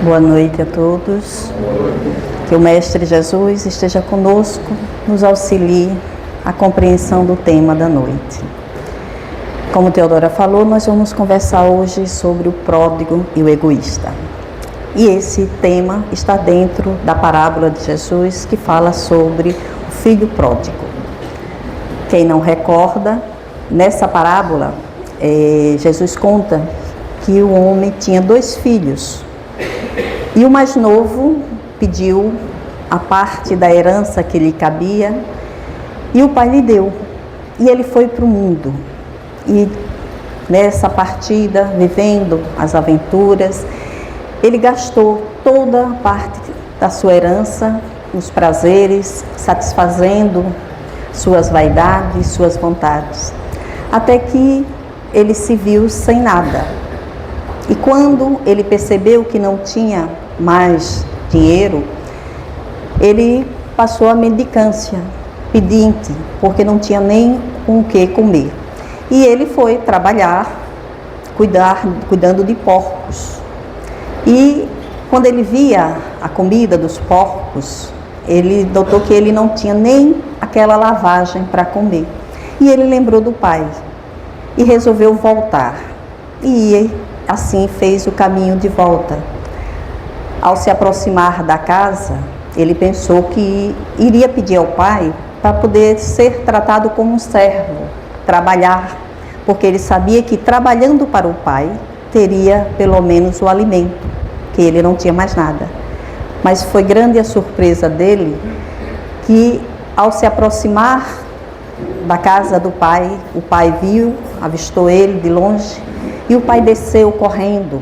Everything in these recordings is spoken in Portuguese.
Boa noite a todos. Que o Mestre Jesus esteja conosco, nos auxilie a compreensão do tema da noite. Como Teodora falou, nós vamos conversar hoje sobre o pródigo e o egoísta. E esse tema está dentro da parábola de Jesus que fala sobre o filho pródigo. Quem não recorda, nessa parábola, Jesus conta que o homem tinha 2 filhos. E o mais novo pediu a parte da herança que lhe cabia e o pai lhe deu. E ele foi para o mundo. E nessa partida, vivendo as aventuras, ele gastou toda a parte da sua herança, os prazeres, satisfazendo suas vaidades, suas vontades. Até que ele se viu sem nada. E quando ele percebeu que não tinha mais dinheiro, ele passou a mendicância, pedinte, porque não tinha nem com o que comer. E ele foi trabalhar, cuidando de porcos. E quando ele via a comida dos porcos, ele notou que ele não tinha nem aquela lavagem para comer. E ele lembrou do pai e resolveu voltar. E assim fez o caminho de volta. Ao se aproximar da casa, ele pensou que iria pedir ao pai para poder ser tratado como um servo, trabalhar, porque ele sabia que trabalhando para o pai, teria pelo menos o alimento, que ele não tinha mais nada. Mas foi grande a surpresa dele, que ao se aproximar da casa do pai, o pai viu, avistou ele de longe, e o pai desceu correndo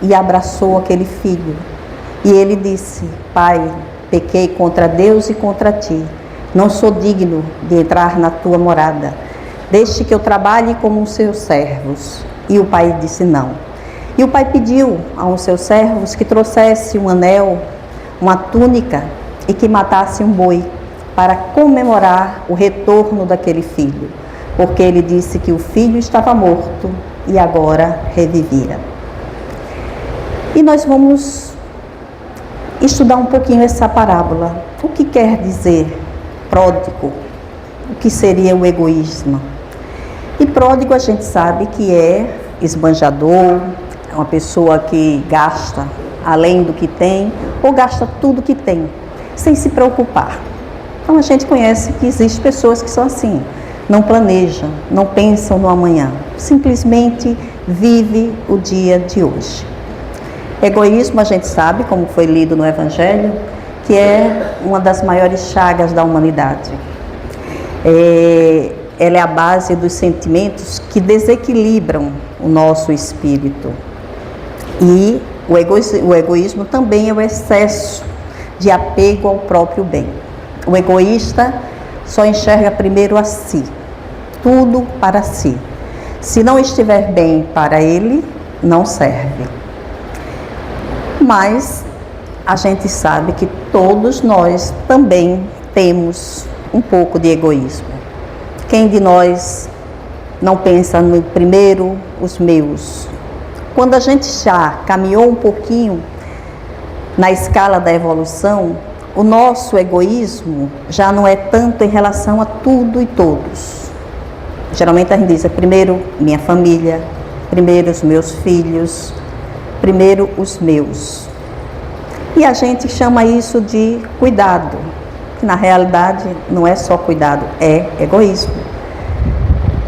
e abraçou aquele filho. E ele disse: Pai, pequei contra Deus e contra ti. Não sou digno de entrar na tua morada. Deixe que eu trabalhe como os seus servos. E o pai disse não. E o pai pediu aos seus servos que trouxesse um anel, uma túnica e que matasse um boi para comemorar o retorno daquele filho. Porque ele disse que o filho estava morto e agora revivia. E nós vamos estudar um pouquinho essa parábola. O que quer dizer pródigo? O que seria o egoísmo? E pródigo a gente sabe que é esbanjador, é uma pessoa que gasta além do que tem, ou gasta tudo que tem, sem se preocupar. Então a gente conhece que existem pessoas que são assim, não planejam, não pensam no amanhã, simplesmente vive o dia de hoje. Egoísmo, a gente sabe, como foi lido no Evangelho, que é uma das maiores chagas da humanidade. Ela é a base dos sentimentos que desequilibram o nosso espírito. E o egoísmo também é o excesso de apego ao próprio bem. O egoísta só enxerga primeiro a si, tudo para si. Se não estiver bem para ele, não serve. Mas a gente sabe que todos nós também temos um pouco de egoísmo. Quem de nós não pensa no primeiro os meus? Quando a gente já caminhou um pouquinho na escala da evolução, o nosso egoísmo já não é tanto em relação a tudo e todos. Geralmente a gente diz, primeiro minha família, primeiro os meus filhos, primeiro os meus. E a gente chama isso de cuidado, que na realidade não é só cuidado, é egoísmo.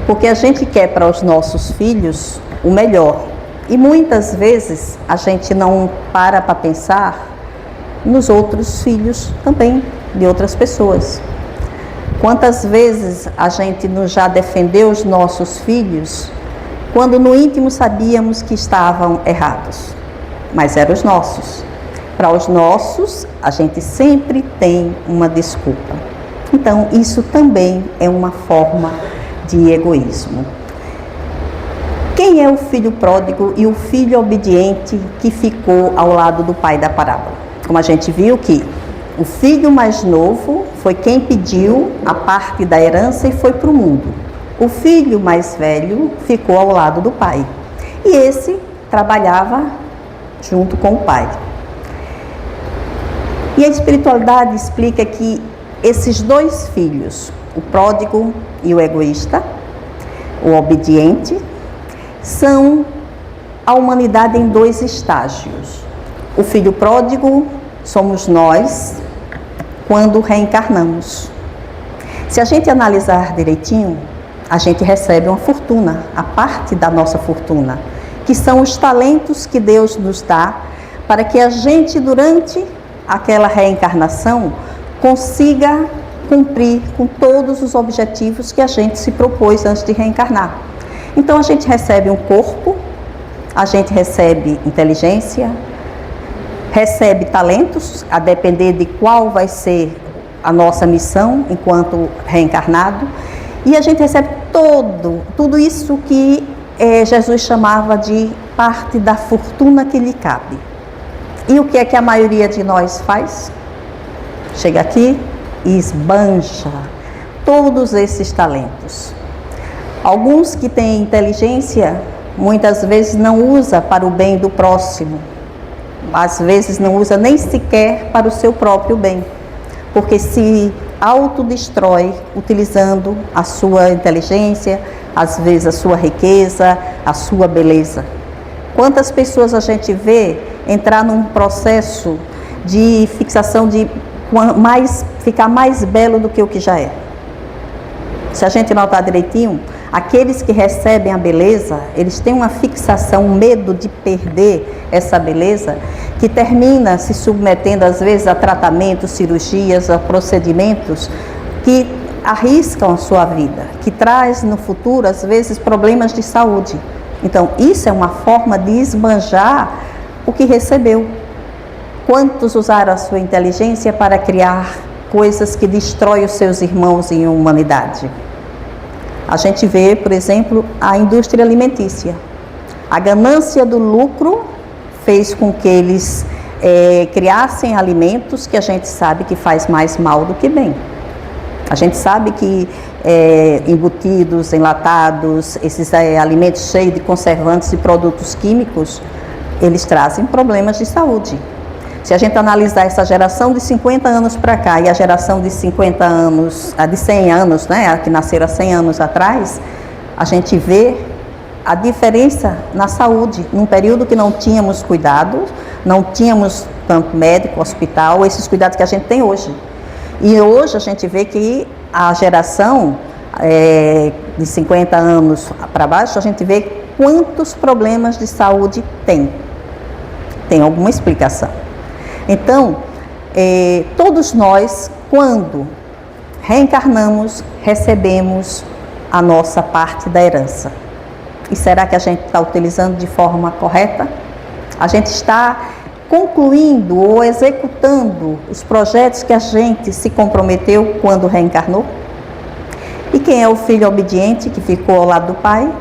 Porque a gente quer para os nossos filhos o melhor. E muitas vezes a gente não para pensar nos outros filhos também, de outras pessoas. Quantas vezes a gente já defendeu os nossos filhos, quando no íntimo sabíamos que estavam errados, mas eram os nossos. Para os nossos, a gente sempre tem uma desculpa. Então, isso também é uma forma de egoísmo. Quem é o filho pródigo e o filho obediente que ficou ao lado do pai da parábola? Como a gente viu que o filho mais novo foi quem pediu a parte da herança e foi para o mundo. O filho mais velho ficou ao lado do pai. E esse trabalhava junto com o pai. E a espiritualidade explica que esses dois filhos, o pródigo e o egoísta, o obediente, são a humanidade em dois estágios. O filho pródigo somos nós quando reencarnamos. Se a gente analisar direitinho, a gente recebe uma fortuna, a parte da nossa fortuna, que são os talentos que Deus nos dá para que a gente, durante aquela reencarnação, consiga cumprir com todos os objetivos que a gente se propôs antes de reencarnar. Então a gente recebe um corpo, a gente recebe inteligência, recebe talentos, a depender de qual vai ser a nossa missão enquanto reencarnado, e a gente recebe tudo isso que Jesus chamava de parte da fortuna que lhe cabe. E o que é que a maioria de nós faz? Chega aqui e esbanja todos esses talentos. Alguns que têm inteligência, muitas vezes não usa para o bem do próximo, às vezes não usa nem sequer para o seu próprio bem, porque se autodestrói utilizando a sua inteligência, às vezes a sua riqueza, a sua beleza. Quantas pessoas a gente vê entrar num processo de fixação de ficar mais belo do que o que já é? Se a gente notar direitinho, aqueles que recebem a beleza, eles têm uma fixação, um medo de perder essa beleza, que termina se submetendo às vezes a tratamentos, cirurgias, a procedimentos que arriscam a sua vida, que traz no futuro às vezes problemas de saúde. Então isso é uma forma de esbanjar o que recebeu. Quantos usaram a sua inteligência para criar coisas que destroem os seus irmãos em humanidade? A gente vê, por exemplo, a indústria alimentícia. A ganância do lucro fez com que eles criassem alimentos que a gente sabe que faz mais mal do que bem. A gente sabe que embutidos, enlatados, esses alimentos cheios de conservantes e produtos químicos, eles trazem problemas de saúde. Se a gente analisar essa geração de 50 anos para cá e a geração de 50 anos, a de 100 anos, né, que nasceram há 100 anos atrás, a gente vê a diferença na saúde, num período que não tínhamos cuidado, não tínhamos tanto médico, hospital, esses cuidados que a gente tem hoje. E hoje a gente vê que a geração de 50 anos para baixo, a gente vê quantos problemas de saúde tem. Tem alguma explicação. Então, todos nós, quando reencarnamos, recebemos a nossa parte da herança. E será que a gente está utilizando de forma correta? A gente está concluindo ou executando os projetos que a gente se comprometeu quando reencarnou? E quem é o filho obediente que ficou ao lado do pai?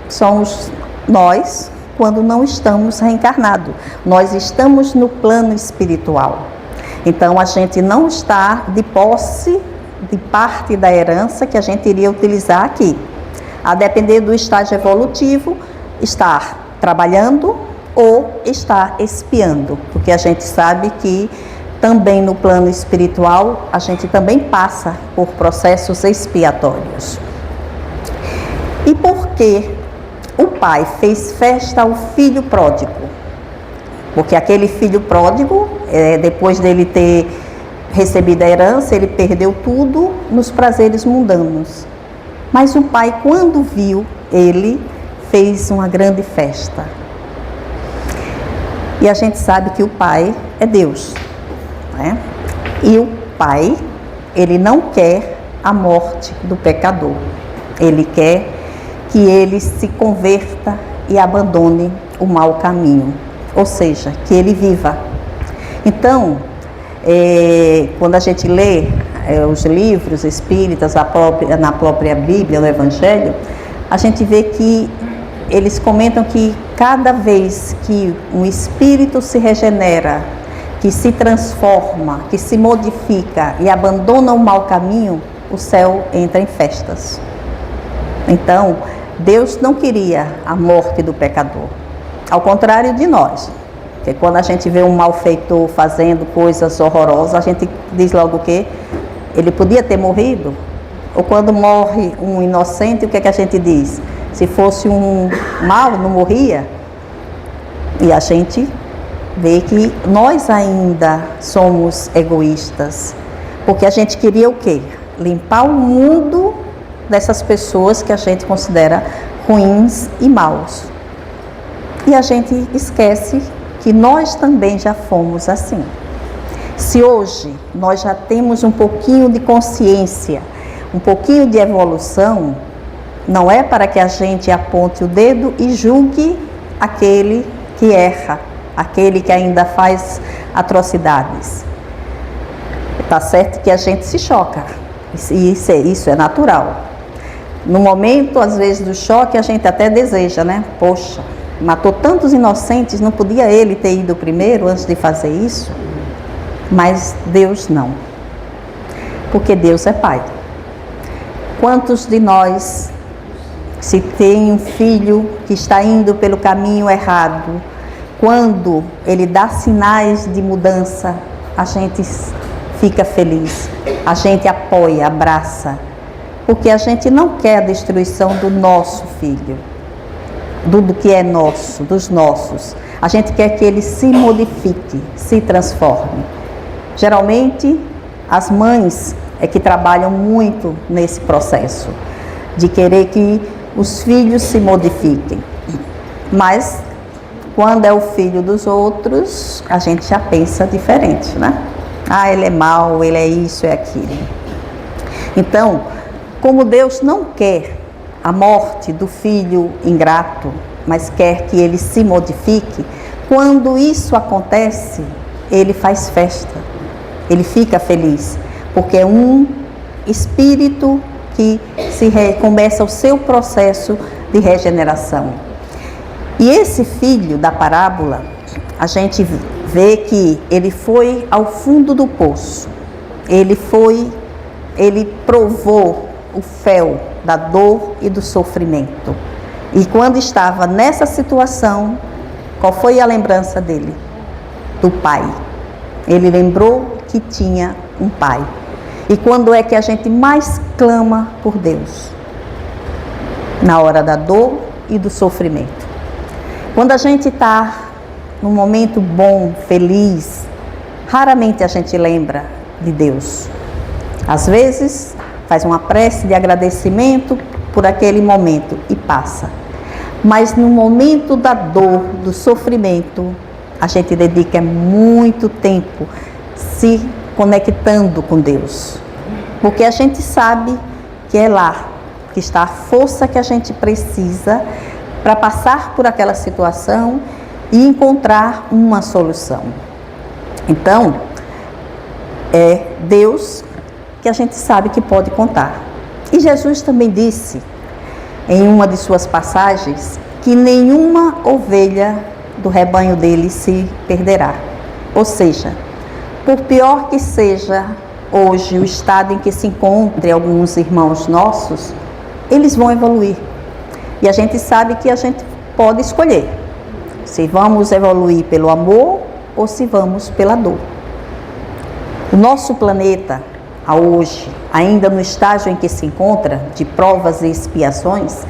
Somos nós, quando não estamos reencarnados. Nós estamos no plano espiritual. Então, a gente não está de posse de parte da herança que a gente iria utilizar aqui. A depender do estágio evolutivo, estar trabalhando ou estar expiando, porque a gente sabe que também no plano espiritual a gente também passa por processos expiatórios. E por que o pai fez festa ao filho pródigo? Porque aquele filho pródigo, depois dele ter recebido a herança, ele perdeu tudo nos prazeres mundanos. Mas o pai, quando viu, ele fez uma grande festa. E a gente sabe que o pai é Deus, né? E o pai, ele não quer a morte do pecador. Ele quer que ele se converta e abandone o mau caminho. Ou seja, que ele viva. Então, quando a gente lê os livros espíritas, na própria Bíblia, no Evangelho, a gente vê que eles comentam que cada vez que um espírito se regenera, que se transforma, que se modifica e abandona o mau caminho, o céu entra em festas. Então, Deus não queria a morte do pecador, ao contrário de nós. Porque quando a gente vê um malfeitor fazendo coisas horrorosas, a gente diz logo o quê? Ele podia ter morrido. Ou quando morre um inocente, o que é que a gente diz? Se fosse um mau, não morria? E a gente vê que nós ainda somos egoístas. Porque a gente queria o quê? Limpar o mundo dessas pessoas que a gente considera ruins e maus. E a gente esquece que nós também já fomos assim. Se hoje nós já temos um pouquinho de consciência, um pouquinho de evolução, não é para que a gente aponte o dedo e julgue aquele que erra, aquele que ainda faz atrocidades. Está certo que a gente se choca, isso é natural. No momento, às vezes, do choque, a gente até deseja, né? Poxa, matou tantos inocentes, não podia ele ter ido primeiro antes de fazer isso? Mas Deus não, porque Deus é Pai. Quantos de nós, se tem um filho que está indo pelo caminho errado, quando ele dá sinais de mudança, a gente fica feliz, a gente apoia, abraça, porque a gente não quer a destruição do nosso filho, do que é nosso, dos nossos. A gente quer que ele se modifique, se transforme. Geralmente, as mães é que trabalham muito nesse processo, de querer que os filhos se modifiquem. Mas, quando é o filho dos outros, a gente já pensa diferente, né? Ah, ele é mau, ele é isso, é aquilo. Então, como Deus não quer a morte do filho ingrato, mas quer que ele se modifique, quando isso acontece, ele faz festa, ele fica feliz, porque é um espírito que começa o seu processo de regeneração. E esse filho da parábola, a gente vê que ele foi ao fundo do poço, ele provou o fel da dor e do sofrimento. E quando estava nessa situação, qual foi a lembrança dele? Do pai. Ele lembrou que tinha um pai. E quando é que a gente mais clama por Deus? Na hora da dor e do sofrimento. Quando a gente está num momento bom, feliz, raramente a gente lembra de Deus. Às vezes, faz uma prece de agradecimento por aquele momento e passa. Mas no momento da dor, do sofrimento, a gente dedica muito tempo se conectando com Deus. Porque a gente sabe que é lá que está a força que a gente precisa para passar por aquela situação e encontrar uma solução. Então, é Deus que a gente sabe que pode contar. E Jesus também disse, em uma de suas passagens, que nenhuma ovelha do rebanho dele se perderá. Ou seja, por pior que seja hoje o estado em que se encontrem alguns irmãos nossos, eles vão evoluir. E a gente sabe que a gente pode escolher se vamos evoluir pelo amor ou se vamos pela dor. O nosso planeta, hoje, ainda no estágio em que se encontra, de provas e expiações,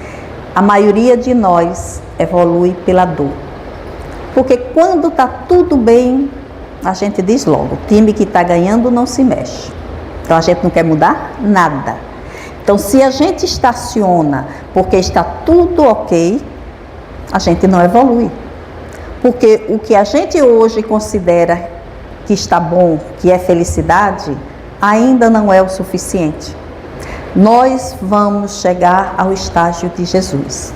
a maioria de nós evolui pela dor. Porque quando está tudo bem, a gente diz logo, o time que está ganhando não se mexe. Então a gente não quer mudar nada. Então se a gente estaciona porque está tudo ok, a gente não evolui. Porque o que a gente hoje considera que está bom, que é felicidade, ainda não é o suficiente. Nós vamos chegar ao estágio de Jesus.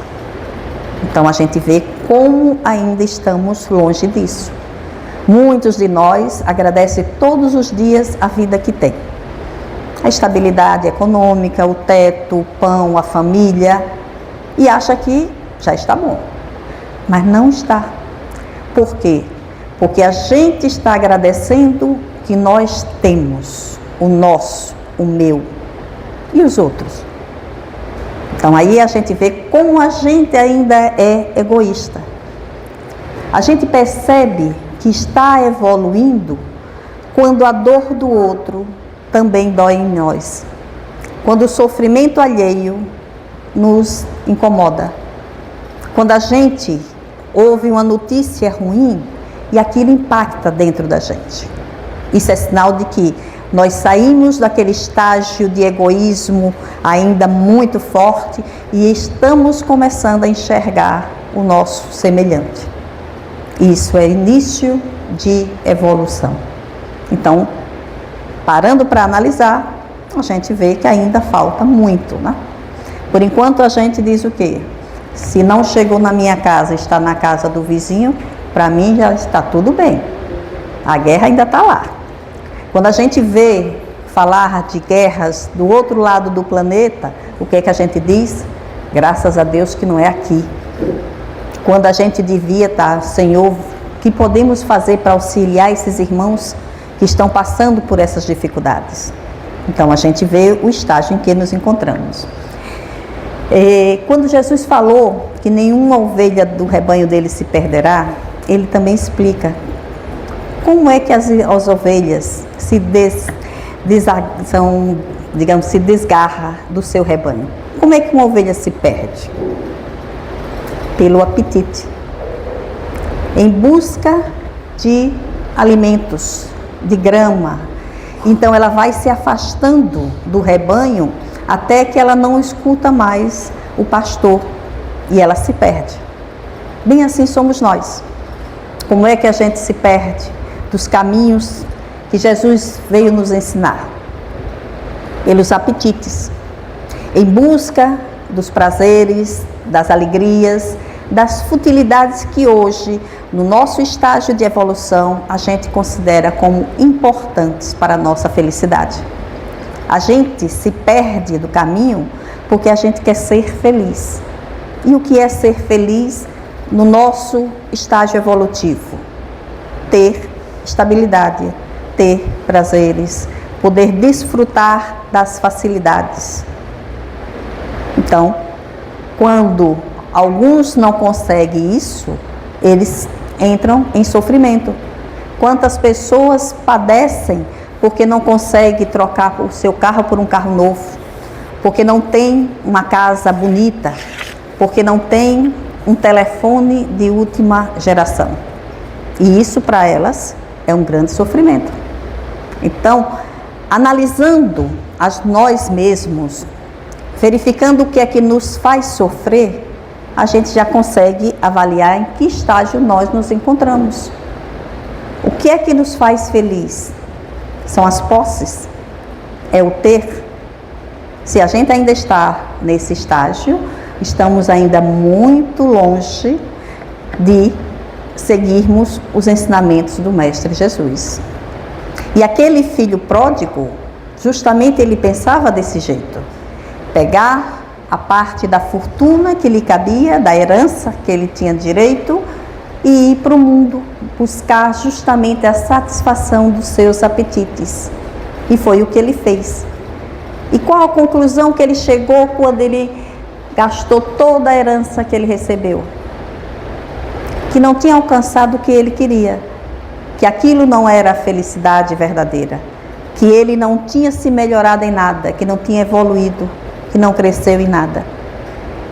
Então a gente vê como ainda estamos longe disso. Muitos de nós agradecem todos os dias a vida que tem. A estabilidade econômica, o teto, o pão, a família, e acha que já está bom. Mas não está. Por quê? Porque a gente está agradecendo que nós temos, o nosso, o meu e os outros. Então aí a gente vê como a gente ainda é egoísta. A gente percebe que está evoluindo quando a dor do outro também dói em nós. Quando o sofrimento alheio nos incomoda. Quando a gente ouve uma notícia ruim e aquilo impacta dentro da gente. Isso é sinal de que nós saímos daquele estágio de egoísmo ainda muito forte e estamos começando a enxergar o nosso semelhante. Isso é início de evolução. Então, parando para analisar, a gente vê que ainda falta muito, né? Por enquanto a gente diz o quê? Se não chegou na minha casa, está na casa do vizinho, para mim já está tudo bem. A guerra ainda está lá. Quando a gente vê falar de guerras do outro lado do planeta, o que é que a gente diz? Graças a Deus que não é aqui. Quando a gente devia estar, Senhor, o que podemos fazer para auxiliar esses irmãos que estão passando por essas dificuldades? Então a gente vê o estágio em que nos encontramos. Quando Jesus falou que nenhuma ovelha do rebanho dele se perderá, ele também explica como é que as ovelhas se desgarra do seu rebanho. Como é que uma ovelha se perde? Pelo apetite, em busca de alimentos, de grama. Então ela vai se afastando do rebanho até que ela não escuta mais o pastor e ela se perde. Bem assim somos nós. Como é que a gente se perde dos caminhos que Jesus veio nos ensinar? Pelos apetites, em busca dos prazeres, das alegrias, das futilidades que hoje, no nosso estágio de evolução, a gente considera como importantes para a nossa felicidade. A gente se perde do caminho porque a gente quer ser feliz. E o que é ser feliz no nosso estágio evolutivo? Ter estabilidade, ter prazeres, poder desfrutar das facilidades. Então, quando alguns não conseguem isso, eles entram em sofrimento. Quantas pessoas padecem porque não conseguem trocar o seu carro por um carro novo, porque não tem uma casa bonita, porque não tem um telefone de última geração. E isso para elas é um grande sofrimento. Então, analisando nós mesmos, verificando o que é que nos faz sofrer, a gente já consegue avaliar em que estágio nós nos encontramos. O que é que nos faz feliz? São as posses? É o ter? Se a gente ainda está nesse estágio, estamos ainda muito longe de seguirmos os ensinamentos do Mestre Jesus. E aquele filho pródigo, justamente ele pensava desse jeito: pegar a parte da fortuna que lhe cabia, da herança que ele tinha direito, e ir para o mundo buscar justamente a satisfação dos seus apetites. E foi o que ele fez. E qual a conclusão que ele chegou quando ele gastou toda a herança que ele recebeu? Que não tinha alcançado o que ele queria, que aquilo não era a felicidade verdadeira, que ele não tinha se melhorado em nada, que não tinha evoluído, que não cresceu em nada.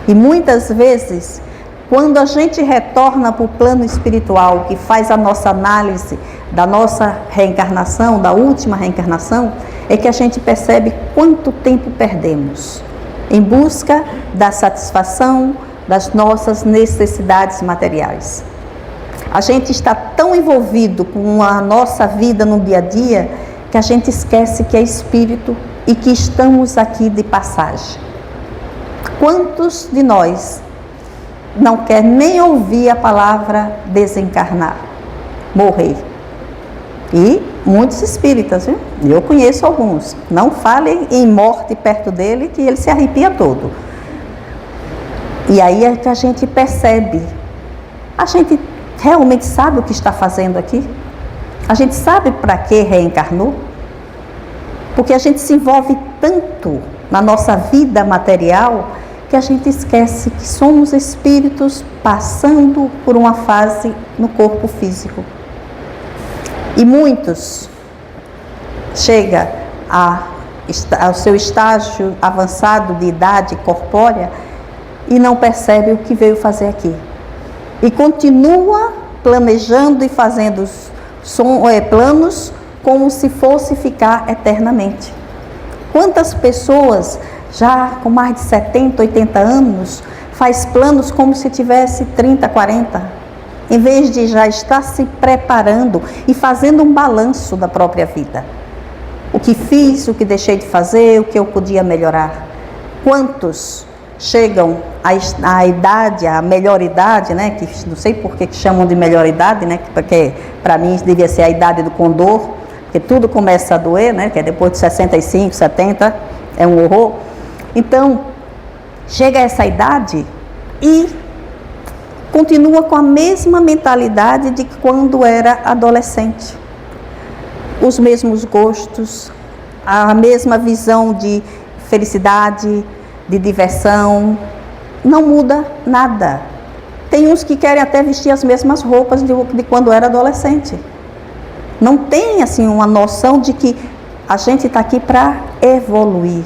E muitas vezes, quando a gente retorna para o plano espiritual, que faz a nossa análise da nossa reencarnação, da última reencarnação, é que a gente percebe quanto tempo perdemos em busca da satisfação das nossas necessidades materiais. A gente está tão envolvido com a nossa vida no dia a dia que a gente esquece que é espírito e que estamos aqui de passagem. Quantos de nós não quer nem ouvir a palavra desencarnar, morrer? E muitos espíritas, viu? Eu conheço alguns. Não falem em morte perto dele que ele se arrepia todo. E aí é que a gente percebe. A gente realmente sabe o que está fazendo aqui? A gente sabe para que reencarnou? Porque a gente se envolve tanto na nossa vida material que a gente esquece que somos espíritos passando por uma fase no corpo físico. E muitos chegam ao seu estágio avançado de idade corpórea e não percebe o que veio fazer aqui. E continua planejando e fazendo planos como se fosse ficar eternamente. Quantas pessoas já com mais de 70, 80 anos faz planos como se tivesse 30, 40, em vez de já estar se preparando e fazendo um balanço da própria vida. O que fiz, o que deixei de fazer, o que eu podia melhorar. Quantos chegam à idade, à melhor idade, né? Que não sei por que chamam de melhor idade, né? Porque para mim devia ser a idade do condor, porque tudo começa a doer, né? Que é depois de 65, 70, é um horror. Então, chega a essa idade e continua com a mesma mentalidade de quando era adolescente. Os mesmos gostos, a mesma visão de felicidade, de diversão, não muda nada. Tem uns que querem até vestir as mesmas roupas de quando era adolescente. Não tem assim uma noção de que a gente está aqui para evoluir.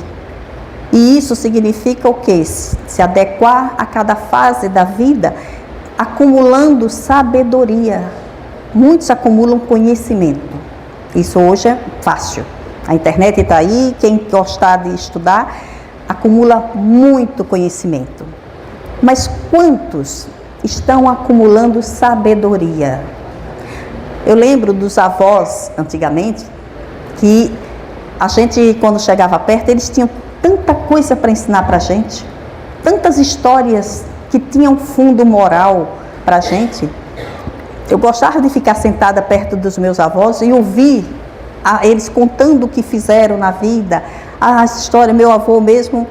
E isso significa o quê? Se adequar a cada fase da vida, acumulando sabedoria. Muitos acumulam conhecimento. Isso hoje é fácil. A internet está aí, quem gostar de estudar, acumula muito conhecimento. Mas quantos estão acumulando sabedoria? Eu lembro dos avós, antigamente, que a gente, quando chegava perto, eles tinham tanta coisa para ensinar para a gente, tantas histórias que tinham fundo moral para a gente. Eu gostava de ficar sentada perto dos meus avós e ouvir eles contando o que fizeram na vida. A história, meu avô mesmo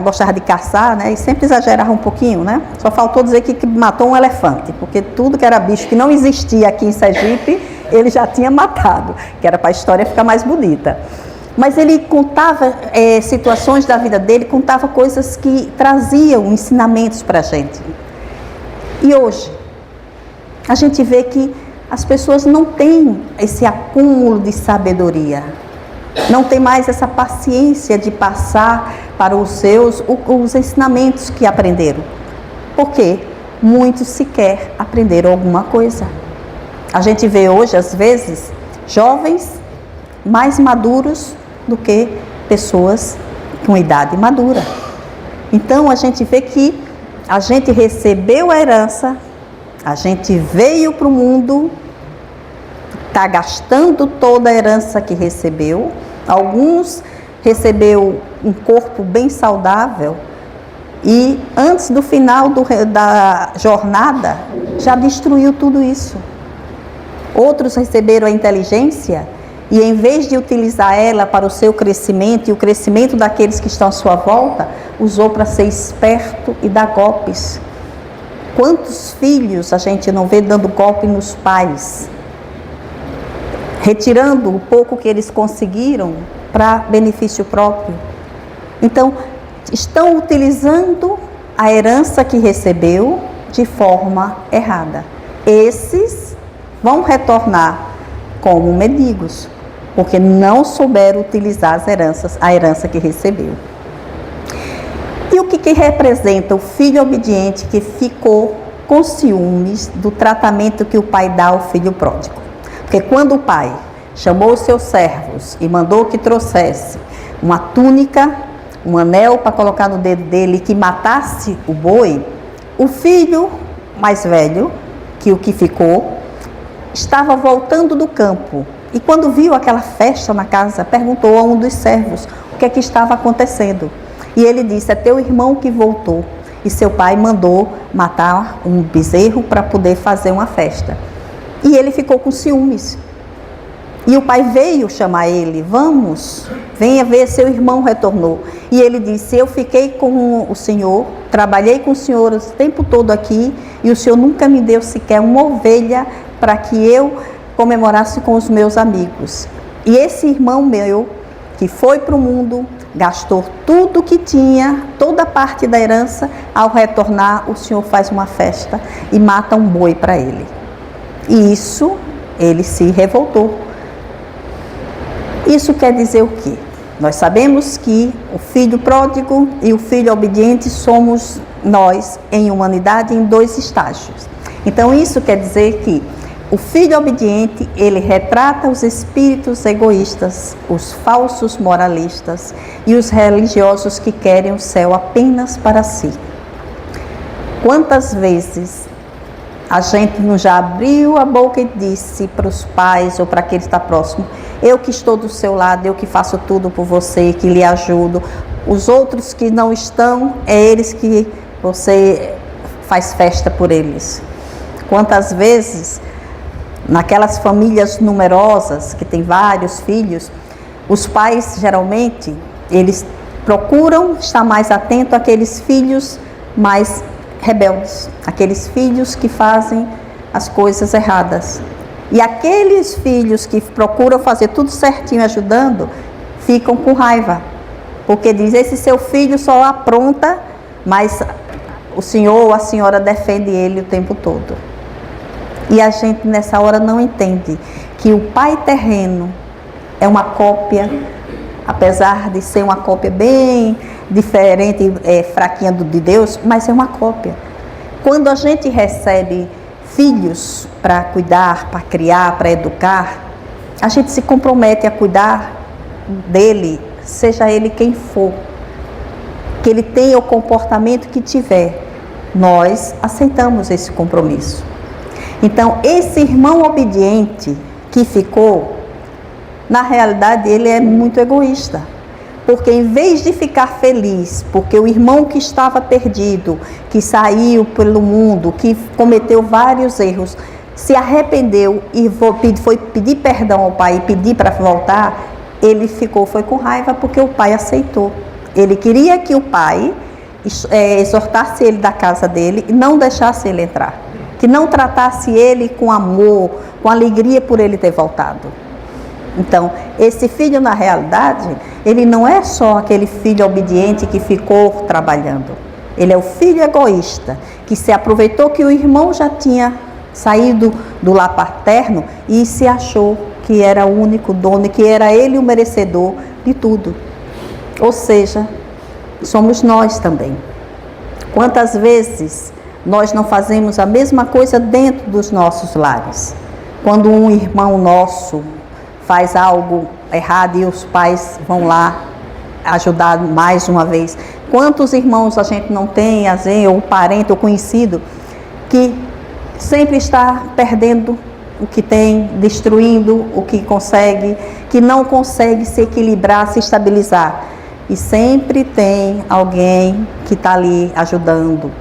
gostava de caçar, né? E sempre exagerava um pouquinho, né? Só faltou dizer que matou um elefante, porque tudo que era bicho que não existia aqui em Sergipe, ele já tinha matado, que era para a história ficar mais bonita. Mas ele contava situações da vida dele, contava coisas que traziam ensinamentos para a gente. E hoje, a gente vê que as pessoas não têm esse acúmulo de sabedoria, não tem mais essa paciência de passar para os ensinamentos que aprenderam. Por quê? Muitos sequer aprenderam alguma coisa. A gente vê hoje, às vezes, jovens mais maduros do que pessoas com idade madura. Então, a gente vê que a gente recebeu a herança, a gente veio para o mundo, está gastando toda a herança que recebeu. Alguns recebeu um corpo bem saudável e antes do final da jornada já destruiu tudo isso. Outros receberam a inteligência e em vez de utilizar ela para o seu crescimento e o crescimento daqueles que estão à sua volta, usou para ser esperto e dar golpes. Quantos filhos a gente não vê dando golpe nos pais, retirando o pouco que eles conseguiram para benefício próprio? Então, estão utilizando a herança que recebeu de forma errada. Esses vão retornar como mendigos, porque não souberam utilizar a herança que recebeu. E o que representa o filho obediente que ficou com ciúmes do tratamento que o pai dá ao filho pródigo? Porque quando o pai chamou os seus servos e mandou que trouxesse uma túnica, um anel para colocar no dedo dele, que matasse o boi, o filho mais velho, que o que ficou, estava voltando do campo. E quando viu aquela festa na casa, perguntou a um dos servos o que é que estava acontecendo. E ele disse: é teu irmão que voltou. E seu pai mandou matar um bezerro para poder fazer uma festa. E ele ficou com ciúmes. E o pai veio chamar ele: vamos, venha ver, seu irmão retornou. E ele disse: eu fiquei com o senhor, trabalhei com o senhor o tempo todo aqui, e o senhor nunca me deu sequer uma ovelha para que eu comemorasse com os meus amigos. E esse irmão meu, que foi para o mundo, gastou tudo que tinha, toda a parte da herança, ao retornar, o senhor faz uma festa e mata um boi para ele. E isso ele se revoltou. Isso quer dizer o quê? Nós sabemos que o filho pródigo e o filho obediente somos nós, em humanidade, em 2 estágios. Então, isso quer dizer que o filho obediente, ele retrata os espíritos egoístas, os falsos moralistas e os religiosos que querem o céu apenas para si. Quantas vezes a gente não já abriu a boca e disse para os pais ou para aquele que está próximo: eu que estou do seu lado, eu que faço tudo por você, que lhe ajudo. Os outros que não estão, é eles que você faz festa por eles. Quantas vezes, naquelas famílias numerosas, que tem vários filhos, os pais, geralmente, eles procuram estar mais atentos àqueles filhos mais rebeldes, aqueles filhos que fazem as coisas erradas. E aqueles filhos que procuram fazer tudo certinho, ajudando, ficam com raiva, porque diz: esse seu filho só apronta, mas o senhor ou a senhora defende ele o tempo todo. E a gente nessa hora não entende que o pai terreno é uma cópia, apesar de ser uma cópia bem diferente, fraquinha de Deus, mas é uma cópia. Quando a gente recebe filhos para cuidar, para criar, para educar, a gente se compromete a cuidar dele, seja ele quem for, que ele tenha o comportamento que tiver. Nós aceitamos esse compromisso. Então, esse irmão obediente que ficou, na realidade, ele é muito egoísta. Porque em vez de ficar feliz, porque o irmão que estava perdido, que saiu pelo mundo, que cometeu vários erros, se arrependeu e foi pedir perdão ao pai e pedir para voltar, ele foi com raiva porque o pai aceitou. Ele queria que o pai exortasse ele da casa dele e não deixasse ele entrar. Que não tratasse ele com amor, com alegria por ele ter voltado. Então, esse filho, na realidade, ele não é só aquele filho obediente que ficou trabalhando. Ele é o filho egoísta, que se aproveitou que o irmão já tinha saído do lar paterno e se achou que era o único dono, que era ele o merecedor de tudo. Ou seja, somos nós também. Quantas vezes nós não fazemos a mesma coisa dentro dos nossos lares? Quando um irmão nosso faz algo errado e os pais vão lá ajudar mais uma vez. Quantos irmãos a gente não tem, ou parente ou conhecido, que sempre está perdendo o que tem, destruindo o que consegue, que não consegue se equilibrar, se estabilizar. E sempre tem alguém que está ali ajudando.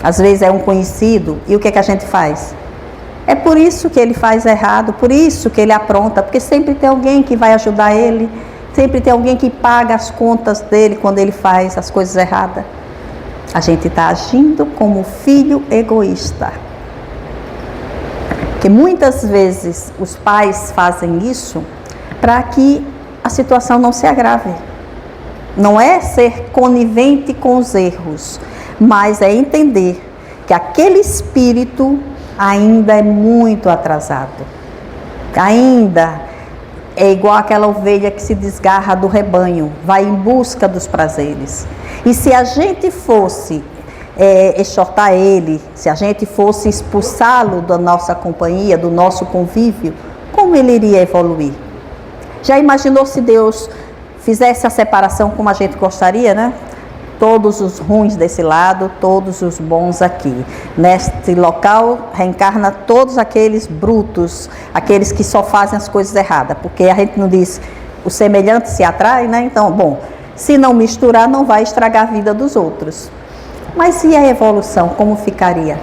Às vezes é um conhecido, e o que é que a gente faz? É por isso que ele faz errado, por isso que ele apronta, porque sempre tem alguém que vai ajudar ele, sempre tem alguém que paga as contas dele quando ele faz as coisas erradas. A gente está agindo como filho egoísta. Porque muitas vezes os pais fazem isso para que a situação não se agrave. Não é ser conivente com os erros, mas é entender que aquele espírito ainda é muito atrasado. Ainda é igual aquela ovelha que se desgarra do rebanho, vai em busca dos prazeres. E se a gente fosse exortar ele, se a gente fosse expulsá-lo da nossa companhia, do nosso convívio, como ele iria evoluir? Já imaginou se Deus fizesse a separação como a gente gostaria, né? Todos os ruins desse lado, todos os bons aqui. Neste local, reencarna todos aqueles brutos, aqueles que só fazem as coisas erradas. Porque a gente não diz, o semelhante se atrai, né? Então, bom, se não misturar, não vai estragar a vida dos outros. Mas e a evolução, como ficaria?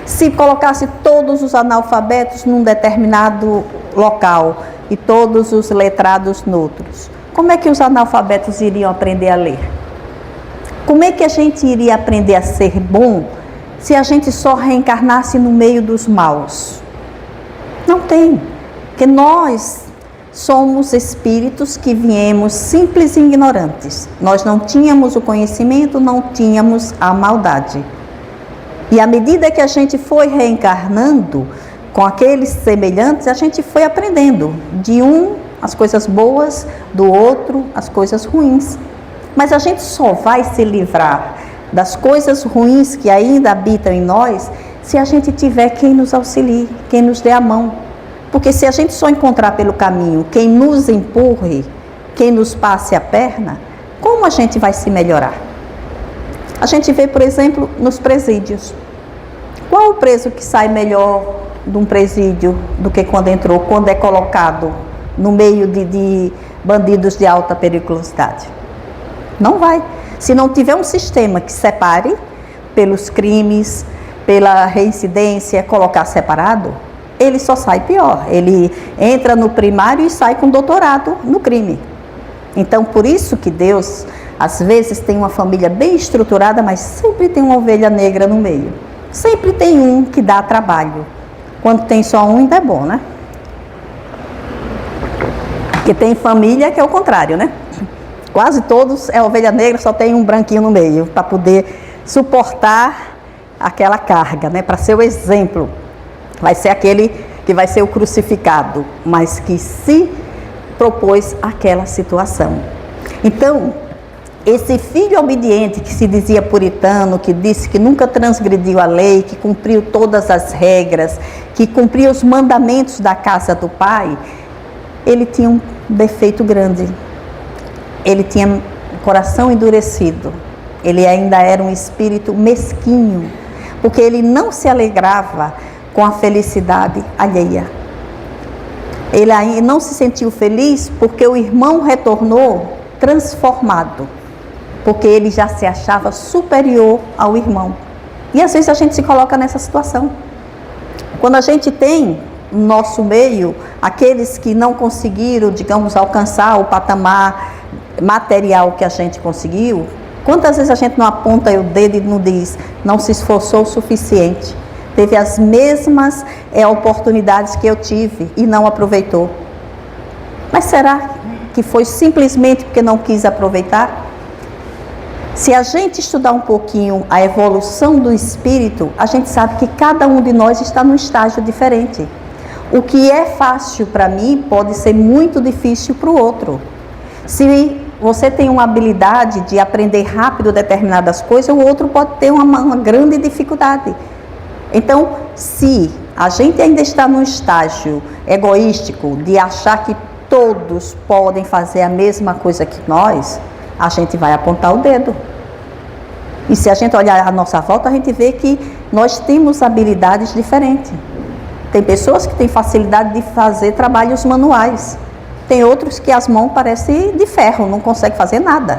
Se colocasse todos os analfabetos num determinado local e todos os letrados noutros, como é que os analfabetos iriam aprender a ler? Como é que a gente iria aprender a ser bom se a gente só reencarnasse no meio dos maus? Não tem, porque nós somos espíritos que viemos simples e ignorantes. Nós não tínhamos o conhecimento, não tínhamos a maldade. E à medida que a gente foi reencarnando, com aqueles semelhantes, a gente foi aprendendo de um as coisas boas, do outro as coisas ruins. Mas a gente só vai se livrar das coisas ruins que ainda habitam em nós se a gente tiver quem nos auxilie, quem nos dê a mão. Porque se a gente só encontrar pelo caminho quem nos empurre, quem nos passe a perna, como a gente vai se melhorar? A gente vê, por exemplo, nos presídios. Qual o preso que sai melhor de um presídio do que quando entrou, quando é colocado no meio de bandidos de alta periculosidade? Não vai. Se não tiver um sistema que separe pelos crimes, pela reincidência, colocar separado, ele só sai pior. Ele entra no primário e sai com doutorado no crime. Então, por isso que Deus, às vezes, tem uma família bem estruturada, mas sempre tem uma ovelha negra no meio. Sempre tem um que dá trabalho. Quando tem só um, ainda é bom, né? Porque tem família que é o contrário, né? Quase todos é ovelha negra, só tem um branquinho no meio, para poder suportar aquela carga, né? Para ser o exemplo. Vai ser aquele que vai ser o crucificado, mas que se propôs aquela situação. Então, esse filho obediente que se dizia puritano, que disse que nunca transgrediu a lei, que cumpriu todas as regras, que cumpria os mandamentos da casa do pai, ele tinha um defeito grande. Ele tinha um coração endurecido. Ele ainda era um espírito mesquinho, porque ele não se alegrava com a felicidade alheia. Ele não se sentiu feliz porque o irmão retornou transformado, porque ele já se achava superior ao irmão. E às vezes a gente se coloca nessa situação. Quando a gente tem no nosso meio aqueles que não conseguiram, digamos, alcançar o patamar material que a gente conseguiu, quantas vezes a gente não aponta o dedo e não diz, não se esforçou o suficiente, teve as mesmas oportunidades que eu tive e não aproveitou. Mas será que foi simplesmente porque não quis aproveitar? Se a gente estudar um pouquinho a evolução do espírito, a gente sabe que cada um de nós está num estágio diferente. O que é fácil para mim pode ser muito difícil para o outro. Se você tem uma habilidade de aprender rápido determinadas coisas, o outro pode ter uma grande dificuldade. Então, se a gente ainda está num estágio egoístico de achar que todos podem fazer a mesma coisa que nós, a gente vai apontar o dedo. E se a gente olhar à nossa volta, a gente vê que nós temos habilidades diferentes. Tem pessoas que têm facilidade de fazer trabalhos manuais. Tem outros que as mãos parecem de ferro, não conseguem fazer nada.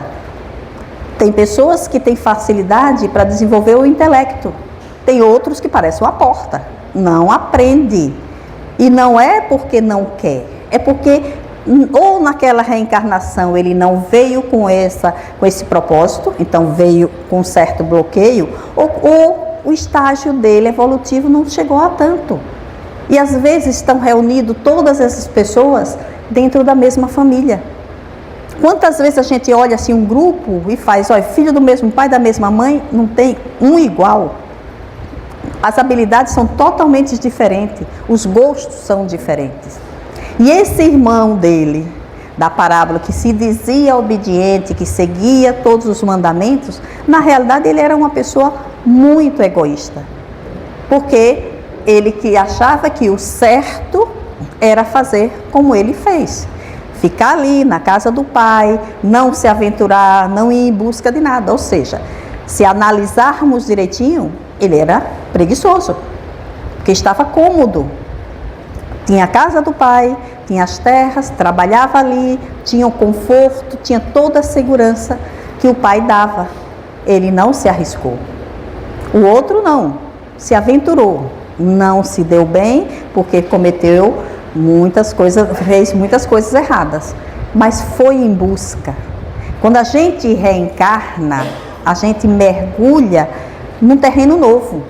Tem pessoas que têm facilidade para desenvolver o intelecto. Tem outros que parecem uma porta, não aprende. E não é porque não quer, é porque ou naquela reencarnação ele não veio com esse propósito, então veio com um certo bloqueio, ou o estágio dele evolutivo não chegou a tanto. E às vezes estão reunidos todas essas pessoas dentro da mesma família. Quantas vezes a gente olha assim um grupo e faz, olha, filho do mesmo pai, da mesma mãe, não tem um igual. As habilidades são totalmente diferentes, os gostos são diferentes. E esse irmão dele, da parábola, que se dizia obediente, que seguia todos os mandamentos, na realidade ele era uma pessoa muito egoísta. Porque ele que achava que o certo era fazer como ele fez. Ficar ali na casa do pai, não se aventurar, não ir em busca de nada. Ou seja, se analisarmos direitinho, ele era preguiçoso, porque estava cômodo. Tinha a casa do pai, tinha as terras, trabalhava ali, tinha o conforto, tinha toda a segurança que o pai dava. Ele não se arriscou. O outro não, se aventurou, não se deu bem, porque cometeu muitas coisas, fez muitas coisas erradas, mas foi em busca. Quando a gente reencarna, a gente mergulha num terreno novo.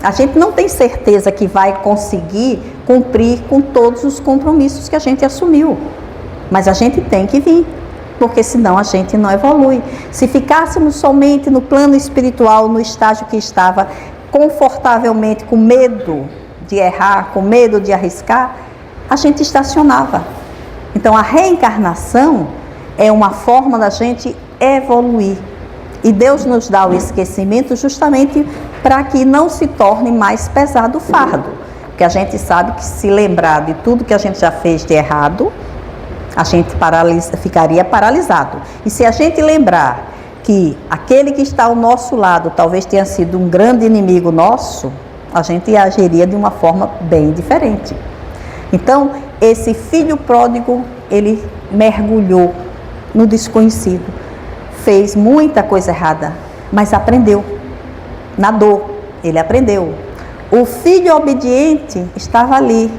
A gente não tem certeza que vai conseguir cumprir com todos os compromissos que a gente assumiu, mas a gente tem que vir, porque senão a gente não evolui. Se ficássemos somente no plano espiritual, no estágio que estava, confortavelmente, com medo de errar, com medo de arriscar, a gente estacionava. Então a reencarnação é uma forma da gente evoluir. E Deus nos dá o esquecimento justamente para que não se torne mais pesado o fardo. Porque a gente sabe que se lembrar de tudo que a gente já fez de errado, a gente ficaria paralisado. E se a gente lembrar que aquele que está ao nosso lado talvez tenha sido um grande inimigo nosso, a gente agiria de uma forma bem diferente. Então, esse filho pródigo, ele mergulhou no desconhecido, fez muita coisa errada, mas aprendeu, nadou, ele aprendeu. O filho obediente estava ali,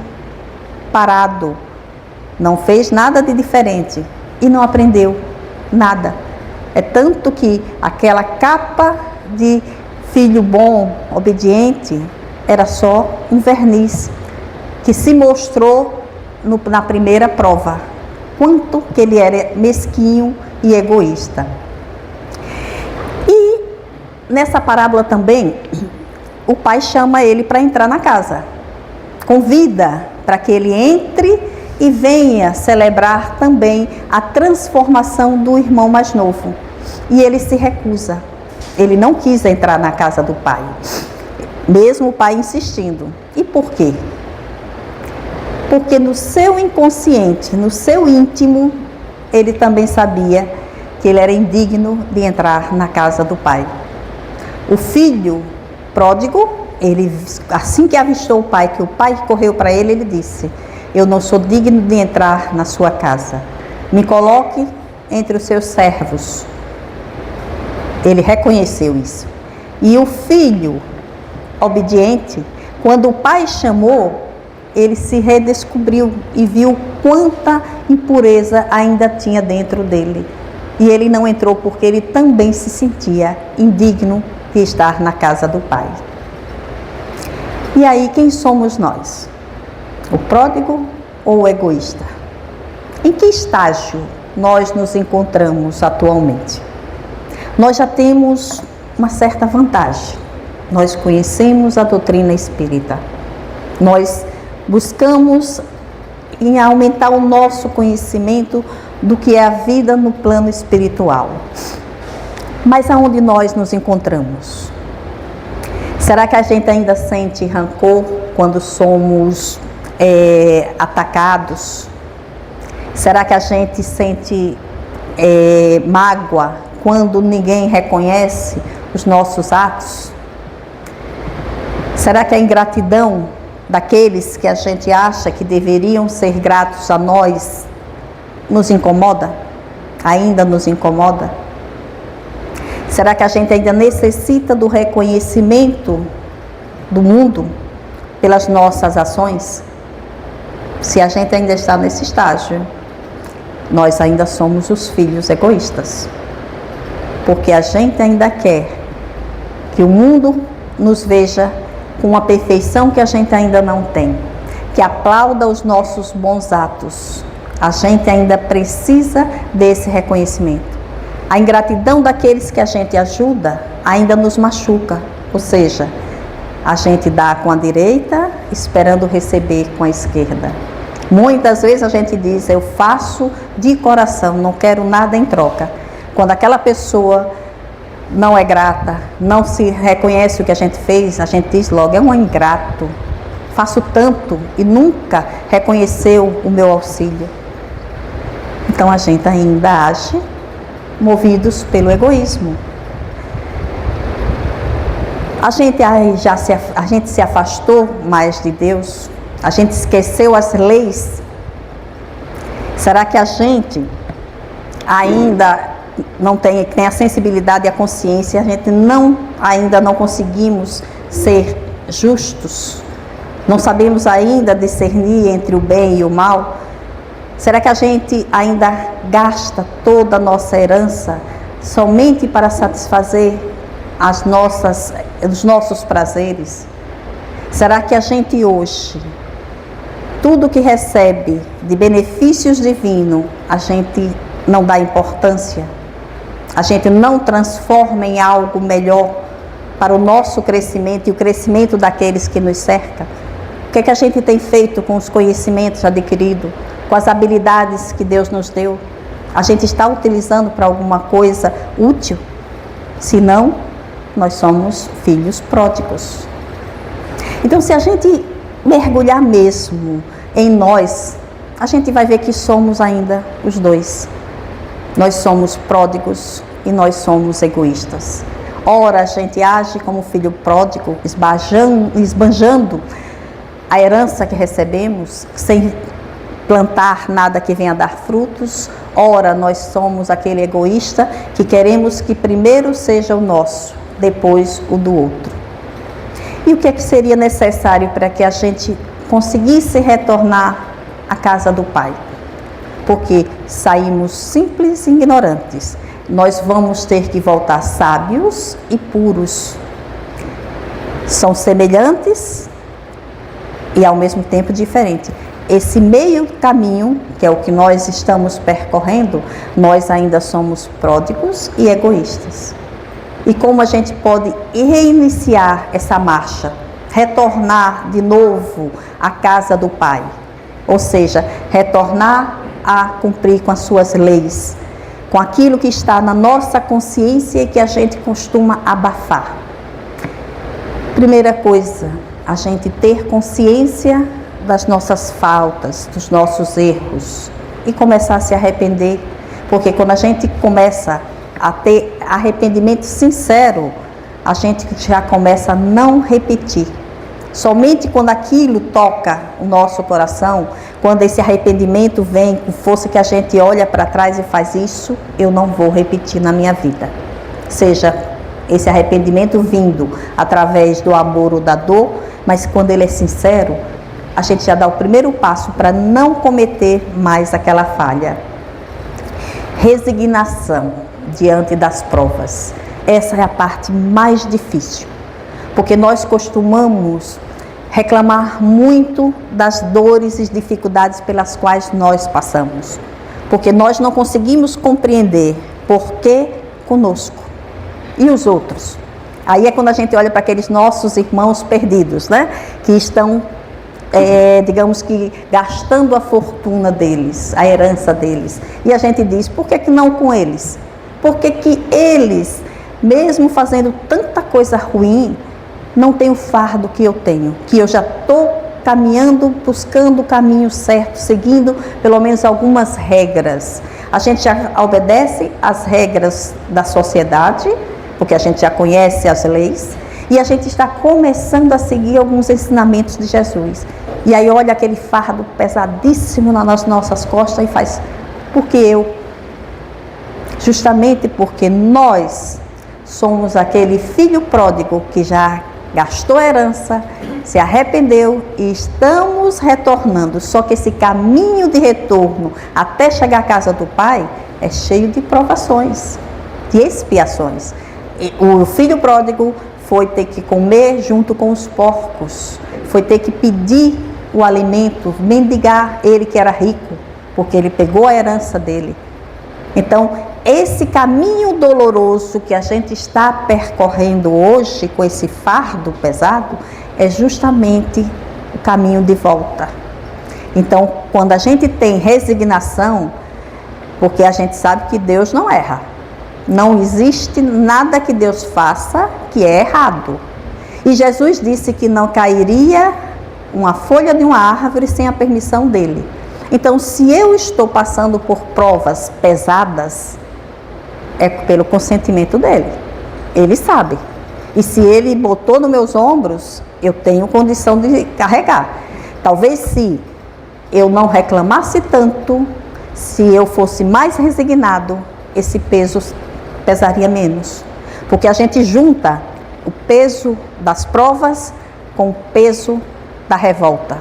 parado, não fez nada de diferente e não aprendeu nada. É tanto que aquela capa de filho bom, obediente, era só um verniz que se mostrou na primeira prova, quanto que ele era mesquinho e egoísta. E nessa parábola também, o pai chama ele para entrar na casa, convida para que ele entre e venha celebrar também a transformação do irmão mais novo. E ele se recusa, ele não quis entrar na casa do pai, mesmo o pai insistindo. E por quê? Porque no seu inconsciente, no seu íntimo, ele também sabia que ele era indigno de entrar na casa do pai. O filho pródigo, ele, assim que avistou o pai, que o pai correu para ele, ele disse: eu não sou digno de entrar na sua casa, me coloque entre os seus servos. Ele reconheceu isso. E o filho obediente, quando o pai chamou, ele se redescobriu e viu quanta impureza ainda tinha dentro dele. E ele não entrou porque ele também se sentia indigno de estar na casa do pai. E aí, quem somos nós? O pródigo ou o egoísta? Em que estágio nós nos encontramos atualmente? Nós já temos uma certa vantagem. Nós conhecemos a doutrina espírita. Nós buscamos em aumentar o nosso conhecimento do que é a vida no plano espiritual. Mas aonde nós nos encontramos? Será que a gente ainda sente rancor quando somos atacados? Será que a gente sente mágoa quando ninguém reconhece os nossos atos? Será que a ingratidão daqueles que a gente acha que deveriam ser gratos a nós nos incomoda? Ainda nos incomoda? Será que a gente ainda necessita do reconhecimento do mundo pelas nossas ações? Se a gente ainda está nesse estágio, nós ainda somos os filhos egoístas. Porque a gente ainda quer que o mundo nos veja com a perfeição que a gente ainda não tem, que aplauda os nossos bons atos. A gente ainda precisa desse reconhecimento. A ingratidão daqueles que a gente ajuda ainda nos machuca, ou seja, a gente dá com a direita esperando receber com a esquerda. Muitas vezes a gente diz: eu faço de coração, não quero nada em troca. Quando aquela pessoa não é grata, não se reconhece o que a gente fez, a gente diz logo: é um ingrato, faço tanto e nunca reconheceu o meu auxílio. Então a gente ainda age movidos pelo egoísmo. A gente se afastou mais de Deus, a gente esqueceu as leis. Será que a gente ainda não tem a sensibilidade e a consciência? A gente ainda não conseguimos ser justos? Não sabemos ainda discernir entre o bem e o mal? Será que a gente ainda gasta toda a nossa herança somente para satisfazer os nossos prazeres? Será que a gente hoje, tudo que recebe de benefícios divinos, a gente não dá importância? A gente não transforma em algo melhor para o nosso crescimento e o crescimento daqueles que nos cercam? que é que a gente tem feito com os conhecimentos adquiridos, com as habilidades que Deus nos deu? A gente está utilizando para alguma coisa útil? Se não, nós somos filhos pródigos. Então, se a gente mergulhar mesmo em nós, a gente vai ver que somos ainda os dois. Nós somos pródigos e nós somos egoístas. Ora, a gente age como filho pródigo, esbanjando a herança que recebemos, sem plantar nada que venha dar frutos. Ora, nós somos aquele egoísta que queremos que primeiro seja o nosso, depois o do outro. E o que é que seria necessário para que a gente conseguisse retornar à casa do Pai? Porque saímos simples e ignorantes. Nós vamos ter que voltar sábios e puros. São semelhantes e ao mesmo tempo diferentes. Esse meio caminho, que é o que nós estamos percorrendo, nós ainda somos pródigos e egoístas. E como a gente pode reiniciar essa marcha, retornar de novo à casa do Pai? Ou seja, retornar a cumprir com as suas leis, com aquilo que está na nossa consciência e que a gente costuma abafar. Primeira coisa, a gente ter consciência das nossas faltas, dos nossos erros e começar a se arrepender, porque quando a gente começa a ter arrependimento sincero, a gente já começa a não repetir. Somente quando aquilo toca o nosso coração, quando esse arrependimento vem com força, que a gente olha para trás e faz isso, eu não vou repetir na minha vida. Seja esse arrependimento vindo através do amor ou da dor, mas quando ele é sincero, a gente já dá o primeiro passo para não cometer mais aquela falha. Resignação diante das provas. Essa é a parte mais difícil, porque nós costumamos reclamar muito das dores e dificuldades pelas quais nós passamos, porque nós não conseguimos compreender por que conosco e os outros. Aí é quando a gente olha para aqueles nossos irmãos perdidos, né? Que estão, digamos que, gastando a fortuna deles, a herança deles. E a gente diz, por que não com eles? Por que eles, mesmo fazendo tanta coisa ruim, não têm o fardo que eu tenho? Que eu já estou caminhando, buscando o caminho certo, seguindo pelo menos algumas regras. A gente já obedece às regras da sociedade, porque a gente já conhece as leis, e a gente está começando a seguir alguns ensinamentos de Jesus. E aí olha aquele fardo pesadíssimo nas nossas costas e faz, por que eu? Justamente porque nós somos aquele filho pródigo que já gastou a herança, se arrependeu e estamos retornando. Só que esse caminho de retorno até chegar à casa do Pai é cheio de provações, de expiações. O filho pródigo foi ter que comer junto com os porcos, foi ter que pedir o alimento, mendigar, ele que era rico, porque ele pegou a herança dele. Então, esse caminho doloroso que a gente está percorrendo hoje, com esse fardo pesado, é justamente o caminho de volta. Então, quando a gente tem resignação, porque a gente sabe que Deus não erra. Não existe nada que Deus faça que é errado. E Jesus disse que não cairia uma folha de uma árvore sem a permissão dele. Então, se eu estou passando por provas pesadas, é pelo consentimento dele. Ele sabe. E se ele botou nos meus ombros, eu tenho condição de carregar. Talvez se eu não reclamasse tanto, se eu fosse mais resignado, esse peso pesaria menos. Porque a gente junta o peso das provas com o peso da revolta.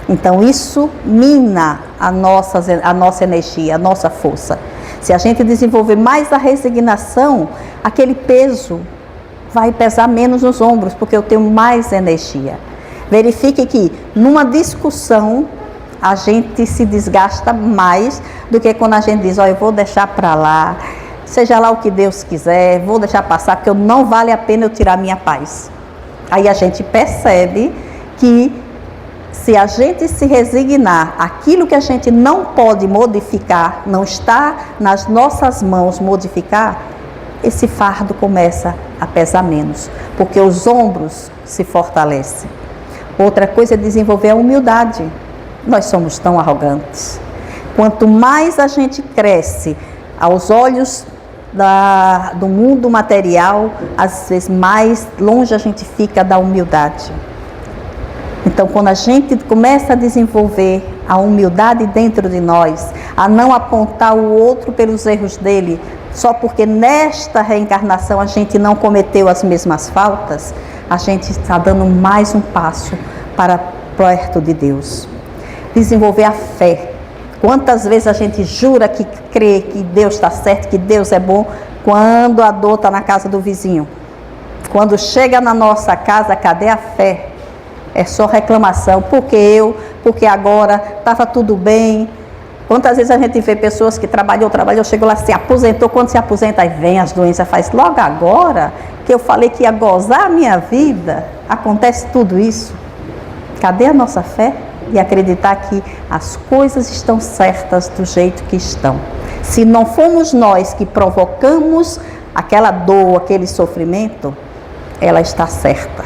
Então isso mina a nossa energia, a nossa força. Se a gente desenvolver mais a resignação, aquele peso vai pesar menos nos ombros, porque eu tenho mais energia. Verifique que numa discussão a gente se desgasta mais do que quando a gente diz, eu vou deixar para lá, seja lá o que Deus quiser, vou deixar passar, porque não vale a pena eu tirar minha paz. Aí a gente percebe que Se a gente se resignar, aquilo que a gente não pode modificar, não está nas nossas mãos modificar, esse fardo começa a pesar menos, porque os ombros se fortalecem. Outra coisa é desenvolver a humildade. Nós somos tão arrogantes. Quanto mais a gente cresce aos olhos do mundo material, às vezes mais longe a gente fica da humildade. Então, quando a gente começa a desenvolver a humildade dentro de nós, a não apontar o outro pelos erros dele, só porque nesta reencarnação a gente não cometeu as mesmas faltas, a gente está dando mais um passo para perto de Deus. Desenvolver a fé. Quantas vezes a gente jura que crê que Deus está certo, que Deus é bom, quando a dor está na casa do vizinho? Quando chega na nossa casa, cadê a fé? É só reclamação, porque agora, estava tudo bem. Quantas vezes a gente vê pessoas que trabalhou, chegou lá, se aposentou, quando se aposenta, aí vem as doenças, faz logo agora, que eu falei que ia gozar a minha vida, acontece tudo isso. Cadê a nossa fé? E acreditar que as coisas estão certas do jeito que estão. Se não fomos nós que provocamos aquela dor, aquele sofrimento, ela está certa.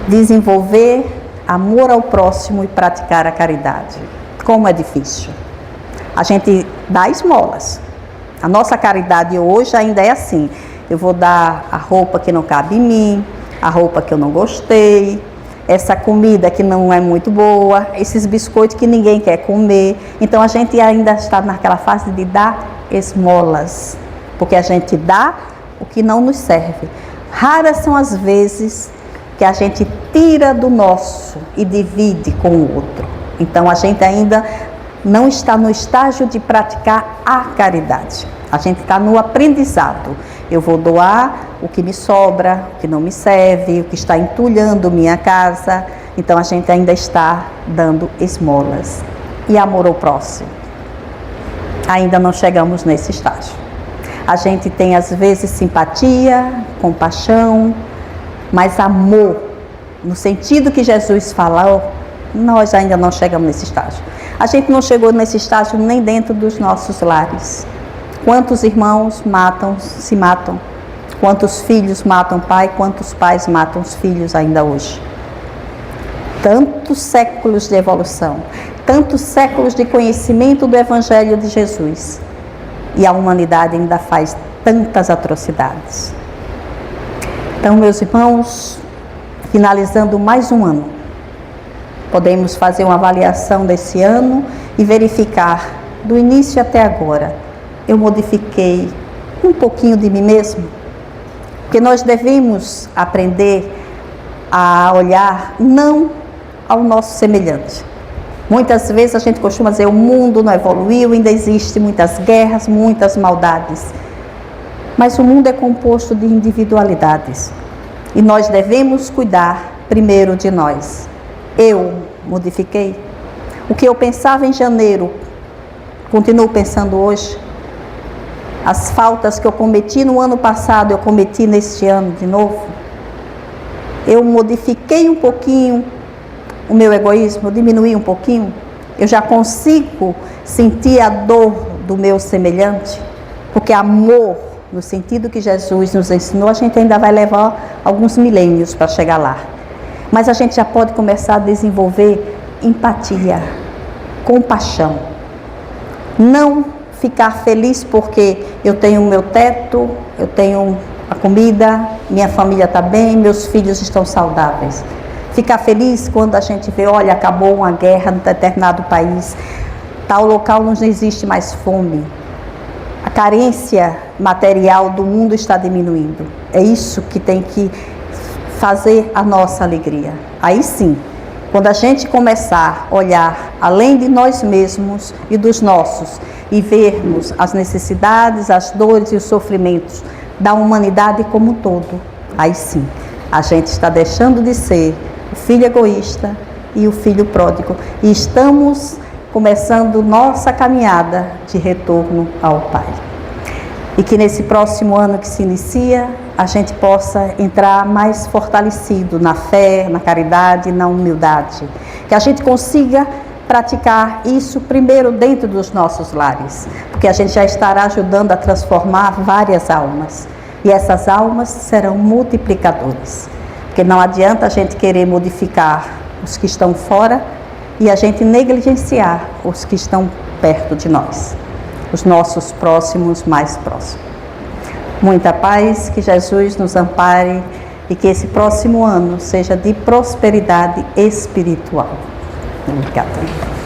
Desenvolver amor ao próximo e praticar a caridade. Como é difícil. A gente dá esmolas. A nossa caridade hoje ainda é assim. Eu vou dar a roupa que não cabe em mim, a roupa que eu não gostei, essa comida que não é muito boa, esses biscoitos que ninguém quer comer. Então a gente ainda está naquela fase de dar esmolas, porque a gente dá o que não nos serve. Raras são as vezes que a gente tira do nosso e divide com o outro. Então a gente ainda não está no estágio de praticar a caridade. A gente está no aprendizado. Eu vou doar o que me sobra, o que não me serve, o que está entulhando minha casa. Então a gente ainda está dando esmolas. E amor ao próximo? Ainda não chegamos nesse estágio. A gente tem às vezes simpatia, compaixão, mas amor, no sentido que Jesus falou, nós ainda não chegamos nesse estágio. A gente não chegou nesse estágio nem dentro dos nossos lares. Quantos irmãos se matam? Quantos filhos matam pai? Quantos pais matam os filhos ainda hoje? Tantos séculos de evolução, tantos séculos de conhecimento do Evangelho de Jesus. E a humanidade ainda faz tantas atrocidades. Então, meus irmãos, finalizando mais um ano, podemos fazer uma avaliação desse ano e verificar, do início até agora, eu modifiquei um pouquinho de mim mesmo? Porque nós devemos aprender a olhar não ao nosso semelhante. Muitas vezes a gente costuma dizer, o mundo não evoluiu, ainda existem muitas guerras, muitas maldades. Mas o mundo é composto de individualidades. E nós devemos cuidar primeiro de nós. Eu modifiquei. O que eu pensava em janeiro, continuo pensando hoje. As faltas que eu cometi no ano passado, eu cometi neste ano de novo. Eu modifiquei um pouquinho o meu egoísmo, eu diminuí um pouquinho. Eu já consigo sentir a dor do meu semelhante, porque amor, no sentido que Jesus nos ensinou, a gente ainda vai levar alguns milênios para chegar lá. Mas a gente já pode começar a desenvolver empatia, compaixão. Não ficar feliz porque eu tenho o meu teto, eu tenho a comida, minha família está bem, meus filhos estão saudáveis. Ficar feliz quando a gente vê, olha, acabou uma guerra num determinado país, tal local não existe mais fome. A carência material do mundo está diminuindo. É isso que tem que fazer a nossa alegria. Aí sim, quando a gente começar a olhar além de nós mesmos e dos nossos e vermos as necessidades, as dores e os sofrimentos da humanidade como um todo, aí sim, a gente está deixando de ser o filho egoísta e o filho pródigo e estamos começando nossa caminhada de retorno ao Pai. E que nesse próximo ano que se inicia, a gente possa entrar mais fortalecido na fé, na caridade, na humildade. Que a gente consiga praticar isso primeiro dentro dos nossos lares, porque a gente já estará ajudando a transformar várias almas. E essas almas serão multiplicadores. Porque não adianta a gente querer modificar os que estão fora e a gente negligenciar os que estão perto de nós, os nossos próximos mais próximos. Muita paz, que Jesus nos ampare e que esse próximo ano seja de prosperidade espiritual. Obrigada.